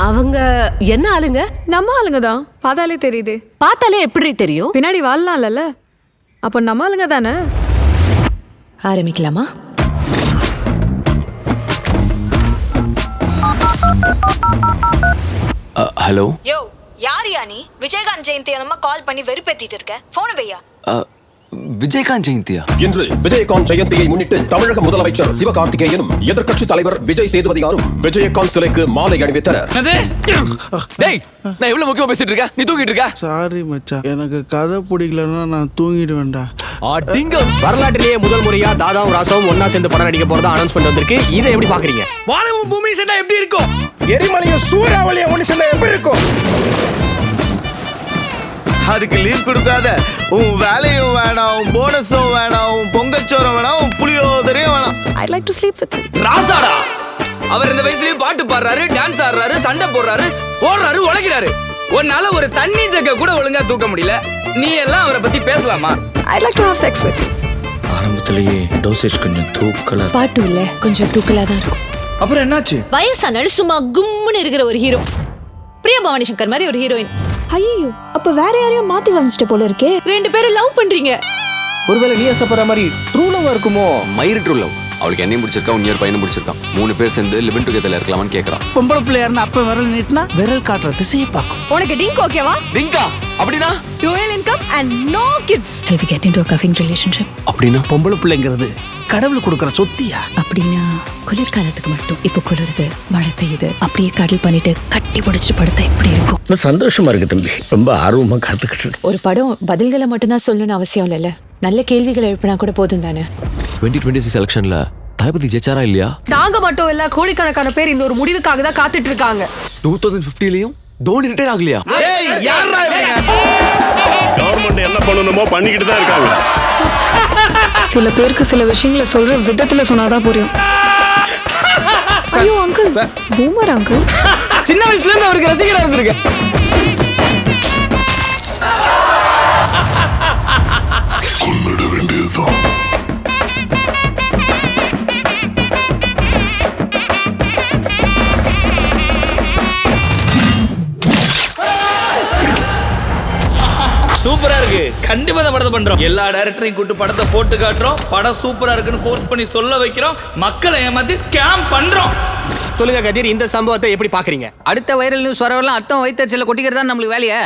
அவங்க என்ன ஆளுங்க? நம்ம ஆளுங்க தான், பார்த்தாலே தெரியுது. பார்த்தாலே எப்படி தெரியும்? பின்னாடி வாழலாம்ல, அப்போ நம்ம ஆளுங்க தானே. ஆரம்பிக்கலாமா? ஹலோ. யோ, யாரியா நீ? விஜயகாந்த் ஜெயந்தி அம்மா கால் பண்ணி வெறுப்பேத்திட்டு இருக்க. போன வையா. விஜயகாந்த் ஜெயந்தியா? இன்று விஜயகாந்த் ஜெயந்தியை முன்னிட்டு தமிழக முதலமைச்சர் சிவகார்த்திகேயனும் எதிர்க்கட்சி தலைவர் விஜய் சேதுபதியாரும் விஜயகாந்த் சிலைக்கு மாலை அணிவித்தனர். டேய், நான் எவ்வளவு முக்கியமா பேசிட்டு இருக்கேன், நீ தூங்கிட்டு இருக்க? சாரி மச்சான், எனக்கு கதை பிடிக்கலன்னா நான் தூங்கிடுவேன்டா. வரலாற்றிலேயே முதல் முறையா தாதாவும் ராசாவும் ஒன்னா சேர்ந்து படம் நடிக்க போறதா அனௌன்ஸ்மெண்ட் வந்திருக்கு. இதை எப்படி பாக்குறீங்க? வானமும் பூமி சேர்ந்தா எப்படி இருக்கும்? எரிமலையும் சூறாவளியும் ஒண்ணு சேர்ந்தா எப்படி இருக்கும்? அதுக்கு லீவ் கொடுக்காத. உன் வேலையும் வேணாம், உன் போனஸும் வேணாம், உன் பொங்கச்சோரம் வேணாம், உன் புளியோதரையும் வேணாம். I'd like to sleep with you. ராசாடா அவர் இந்த வயசுலயும் பாட்டு பாடுறாரு, டான்ஸ் ஆடுறாரு, சண்டை போடுறாரு, ஓடுறாரு, உழைக்கிறாரு. உன்னால ஒரு தண்ணி ஜக்க கூட ஒழுங்கா தூக்க முடியல. நீ எல்லாம் அவரை பத்தி பேசலாமா? I'd like to have sex with you. ஆரம்பத்திலேயே டோசேஜ் கொஞ்சம் தூக்கலா. பாட்டு இல்ல, கொஞ்சம் தூக்கலா தான் இருக்கும். அப்புறம் என்னாச்சு? வயசானாலும் சும்மா கும்முன்னு இருக்கிற ஒரு ஹீரோ. பிரியா பவானி சங்கர் மாதிரி ஒரு ஹீரோயின். ஐயோ, அப்ப வேற யாரையும் மாத்தி வந்துட்ட போல இருக்கே. 2 பேரும் லவ் பண்றீங்க. ஒருவேளை நீ ஆசைப்படுற மாதிரி ட்ரூ லவ் இருக்குமோ? மயிறு ட்ரூ லவ். அவளுக்கு என்னையும் பிடிச்சிருக்கா, உன்னியர் பையனும் பிடிச்சிருக்கான். 3 பேர் சேர்ந்து லிவிங் டுகெதர்ல இருக்கலாமான்னு கேக்குறான். பொம்பளை பிள்ளையா இருந்தா அப்ப விரல் நீட்டினா விரல் காட்டுற திசையை பார்க்கும். உனக்கு டிங்க் ஓகேவா? டிங்கா அப்படினா? Dual income and no kids. Till we get into a loving relationship. அப்படினா பொம்பளை பிள்ளைங்கிறது கடவுள் கொடுக்கற சொத்தியா? அப்படின்னா குளிர்காலத்துக்கு மட்டும். இப்போ குளிருது, மழை பெய்யுது, அப்படியே கடல் பண்ணிட்டு கட்டி பிடிச்சிட்டு படுத்தா எப்படி இருக்கும்? சந்தோஷமா இருக்கு தம்பி, ரொம்ப ஆர்வமா காத்துக்கிட்டு இருக்கு. ஒரு படம் பதில்களை மட்டும்தான் சொல்லணும்னு அவசியம் இல்லைல்ல, நல்ல கேள்விகளை எழுப்பினா கூட போதும் தானே. 2026 எலெக்ஷன்ல தளபதி ஜெயிச்சாரா இல்லையா? நாங்க மட்டும் இல்ல, கோடிக்கணக்கான பேர் இந்த ஒரு முடிவுக்காக தான் காத்துட்டு இருக்காங்க. 2050லயும் தோனி ரிட்டையர் ஆகலையா? ஏய், யாரா இவங்க? கவர்மெண்ட் என்ன பண்ணணுமோ பண்ணிக்கிட்டு தான் இருக்காங்க. சில பேருக்கு சில விஷயங்களை சொல்ற விதத்துல சொன்னாதான் புரியும். ஐயோ அங்கிள், பூமர் அங்கிள். சின்ன வயசுல இருந்து அவருக்கு ரசிகரா இருந்திருக்கேன். கொன்னிட வேண்டியதுதான். சூப்பரா இருக்கு. கண்டிப்பா இந்த படத்தை பண்றோம். எல்லா டைரக்டரையும் கூட்டு படத்தை போட்டு காட்டுறோம். படம் சூப்பரா இருக்குன்னு ஃபோர்ஸ் பண்ணி சொல்ல வைக்கிறோம். மக்களை ஏமாத்தி ஸ்கேம் பண்றோம். சொல்லுங்க கதிர், இந்த சம்பவத்தை எப்படி பாக்குறீங்க? அடுத்த வைரல் நியூஸ் வரவெல்லாம் அர்த்தம் வைத்தறிச்சல கொட்டிக்கிறதா நம்மளுக்கு வேலையா?